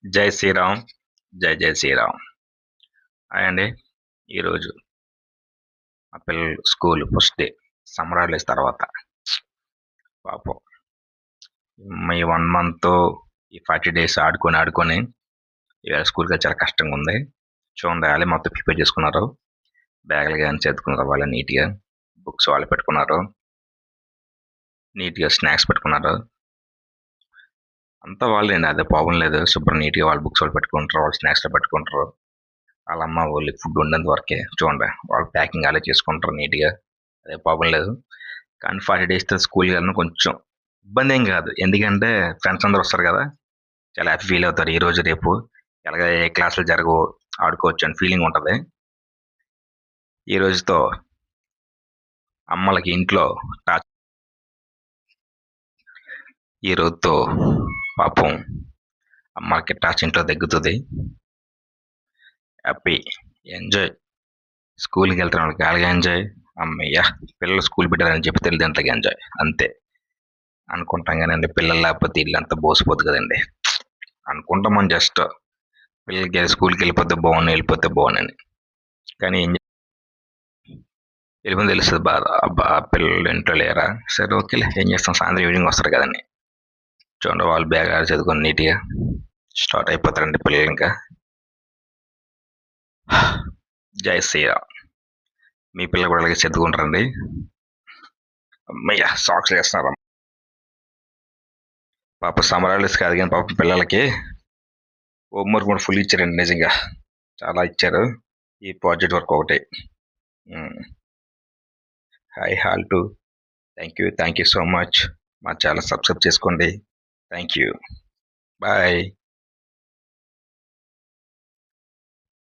జై శ్రీరామ్. జై జై శ్రీరామ్. హాయ్ అండి. ఈరోజు మా పిల్లలు school first day summer holidays తర్వాత పాపం ఈ 1 మంత్ ఈ 40 డేస్ ఆడుకొని ఇవాళ స్కూల్‌కి చాలా కష్టంగా ఉంది. చూడండి ఆళ్ళే మొత్తం ప్రిపేర్ చేసుకున్నారు. బ్యాగులు గాని సర్దుకున్నారు వాళ్ళే నీట్‌గా. బుక్స్ వాళ్ళే పెట్టుకున్నారు. నీట్‌గా స్నాక్స్ పెట్టుకున్నారు. అంతా వాళ్ళేండి అదే ప్రాబ్లమ్ లేదు. శుభ్రం నీట్‌గా వాళ్ళ బుక్స్ వాళ్ళు పెట్టుకుంటారు. వాళ్ళు స్నాక్స్‌లో పెట్టుకుంటారు. ఆళ్ళ అమ్మ ఓన్లీ ఫుడ్ వండేంత వరకే. చూడండి వాళ్ళు ప్యాకింగ్ ఆళ్ళే చేసుకుంటారు నీట్‌గా. అదే ప్రాబ్లమ్ లేదు. కానీ 40 డేస్ తర్వాత స్కూల్‌కెళ్ళడం కొంచెం ఇబ్బందేం గాదు. ఎందుకంటే ఫ్రెండ్స్ అందరూ వస్తారు గదా! చాలా హ్యాపీ ఫీల్ అవుతారు. ఈరోజు, రేపు ఎలాగ ఏ క్లాసులు జరగవు, ఆడుకోవచ్చు అని ఫీలింగ్ ఉంటది. ఈ రోజుతో అమ్మలకి ఇంట్లో టార్చ్ ఈ రోజుతో పాపం అమ్మలకి టార్చ్ ఇంట్లో తగ్గుతది. Happy, enjoy. స్కూల్‌కెళ్తున్న వాళ్ళకి ఆళ్ళకి ఎంజాయ్. హమ్మయ్య! పిల్లలు స్కూల్ పెట్టారని చెప్పి తల్లిదండ్రులకి ఎంజాయ్. అంతే. అనుకుంటాం గానండి పిల్లలు లేకపోతే ఇల్లంతా బోసిపోద్ది కదండీ! అనుకుంటాం మనం జస్ట్. పిల్లలకి స్కూల్‌కెళ్ళిపోతే బావున్ను, ఎళ్ళిపోతే బావున్నని. కానీ ఏం ఎళ్ళిపోయిన తెలుస్తది బాధ. అబ్బా! పిల్లలు ఇంట్లో లేరా? సరే ఓకేలే ఏం చేస్తాం సాయంత్రం ఈవినింగ్ వస్తారు కదండీ! చూడండి వాళ్ళు బ్యాగ్ ఆడ చదువుకొని నీట్‌గా స్టార్ట్ అయిపోతారండి పిల్లలింకా. జై శ్రీరామ్. మీ పిల్లలు కూడా అలాగే చదువుకుంటారండి? హమ్మయ్య! సాక్స్‌లేస్తున్నారు. పాపం సమ్మర్ హాలిడేస్ కాదు గానీ పాపం పిల్లలకి హోంవర్క్ కూడా ఫుల్ ఇచ్చారండి నిజంగా. చాలా ఇచ్చారు. ఈ ప్రాజెక్ట్ వర్క్ ఒకటే. హ్మ్. Hi all to. Thank you so much. మా ఛానెల్ సబ్స్క్రైబ్ చేసుకోండి. Thank you. బాయ్.